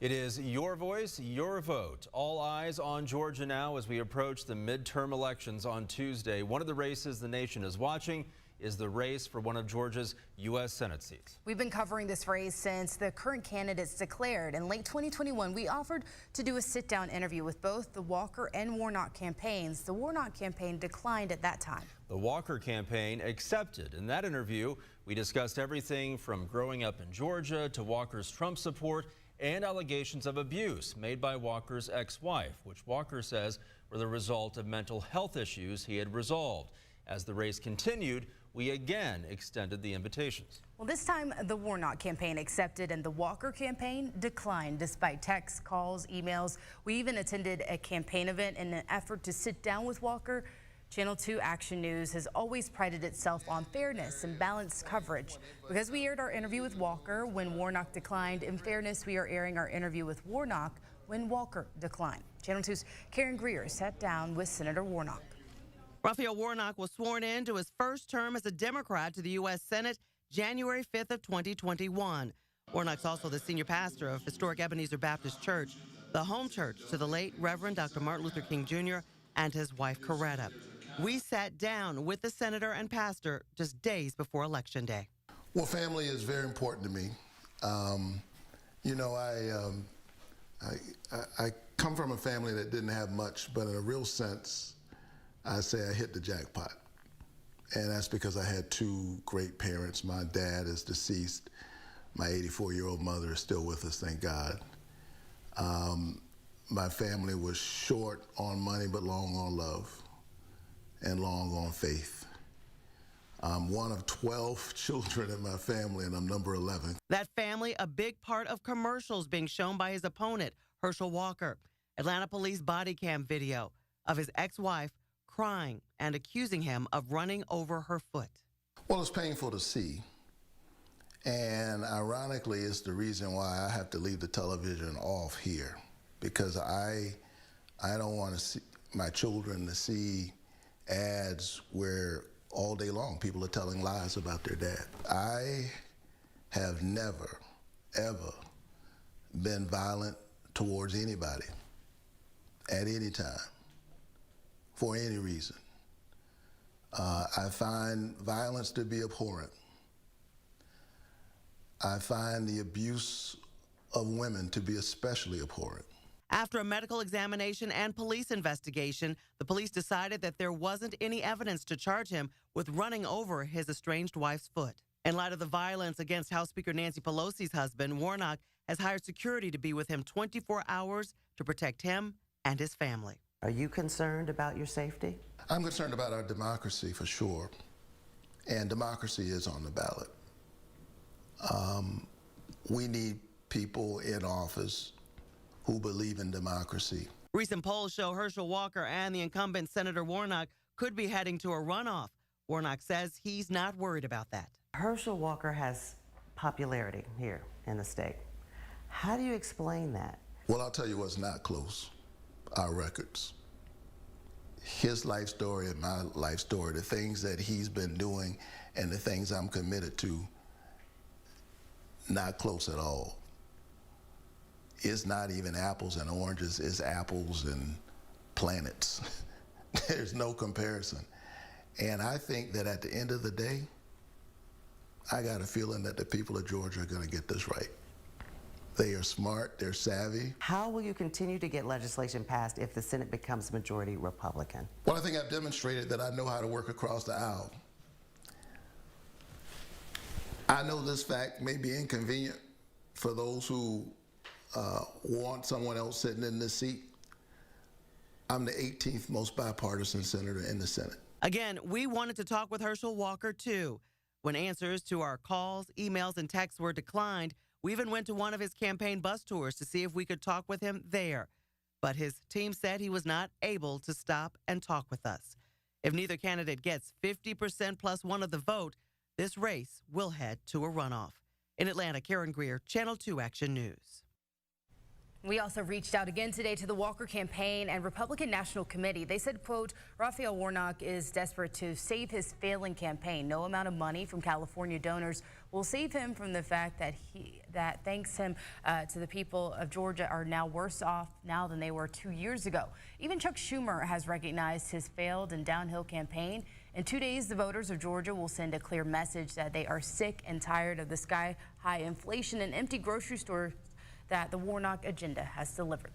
It is your voice, your vote. All eyes on Georgia now as we approach the midterm elections on Tuesday. One of the races the nation is watching is the race for one of Georgia's U.S. Senate seats. We've been covering this race since the current candidates declared. In late 2021, we offered to do a sit-down interview with both the Walker and Warnock campaigns. The Warnock campaign declined at that time. The Walker campaign accepted. In that interview, we discussed everything from growing up in Georgia to Walker's Trump support and allegations of abuse made by Walker's ex-wife, which Walker says were the result of mental health issues he had resolved. As the race continued, we again extended the invitations. Well, this time the Warnock campaign accepted and the Walker campaign declined despite texts, calls, emails. We even attended a campaign event in an effort to sit down with Walker. Channel 2 Action News has always prided itself on fairness and balanced coverage. Because we aired our interview with Walker when Warnock declined, in fairness, we are airing our interview with Warnock when Walker declined. Channel 2's Karyn Greer sat down with Senator Warnock. Raphael Warnock was sworn in to his first term as a Democrat to the U.S. Senate January 5th of 2021. Warnock's also the senior pastor of historic Ebenezer Baptist Church, the home church to the late Reverend Dr. Martin Luther King Jr. and his wife, Coretta. We sat down with the senator and pastor just days before Election Day. Well, family is very important to me. I come from a family that didn't have much, but in a real sense, I say I hit the jackpot. And that's because I had two great parents. My dad is deceased. My 84-year-old mother is still with us, thank God. My family was short on money, but long on love and long on faith. I'm one of 12 children in my family, and I'm number 11. That family, a big part of commercials being shown by his opponent, Herschel Walker. Atlanta police body cam video of his ex-wife crying and accusing him of running over her foot. Well, it's painful to see. And ironically, it's the reason why I have to leave the television off here, because I don't want to see my children to see ads where all day long people are telling lies about their dad. I have never, ever been violent towards anybody at any time for any reason. I find violence to be abhorrent. I find the abuse of women to be especially abhorrent. After a medical examination and police investigation, the police decided that there wasn't any evidence to charge him with running over his estranged wife's foot. In light of the violence against House Speaker Nancy Pelosi's husband, Warnock has hired security to be with him 24 hours to protect him and his family. Are you concerned about your safety? I'm concerned about our democracy for sure, and democracy is on the ballot. We need people in office who believe in democracy. Recent polls show Herschel Walker and the incumbent Senator Warnock could be heading to a runoff. Warnock says he's not worried about that. Herschel Walker has popularity here in the state. How do you explain that? Well, I'll tell you what's not close, our records. His life story and my life story, the things that he's been doing and the things I'm committed to, not close at all. It's not even apples and oranges, it's apples and planets. There's no comparison. And I think that at the end of the day, I got a feeling that the people of Georgia are gonna get this right. They are smart, they're savvy. How will you continue to get legislation passed if the Senate becomes majority Republican? Well, I think I've demonstrated that I know how to work across the aisle. I know this fact may be inconvenient for those who want someone else sitting in this seat. I'm the 18th most bipartisan senator in the Senate. Again, we wanted to talk with Herschel Walker, too. When answers to our calls, emails, and texts were declined, we even went to one of his campaign bus tours to see if we could talk with him there. But his team said he was not able to stop and talk with us. If neither candidate gets 50% plus one of the vote, this race will head to a runoff. In Atlanta, Karyn Greer, Channel 2 Action News. We also reached out again today to the Walker campaign and Republican National Committee. They said, quote, Raphael Warnock is desperate to save his failing campaign. No amount of money from California donors will save him from the fact that thanks him to the people of Georgia are now worse off now than they were 2 years ago. Even Chuck Schumer has recognized his failed and downhill campaign. In 2 days, the voters of Georgia will send a clear message that they are sick and tired of the sky-high inflation and empty grocery stores that the Warnock agenda has delivered.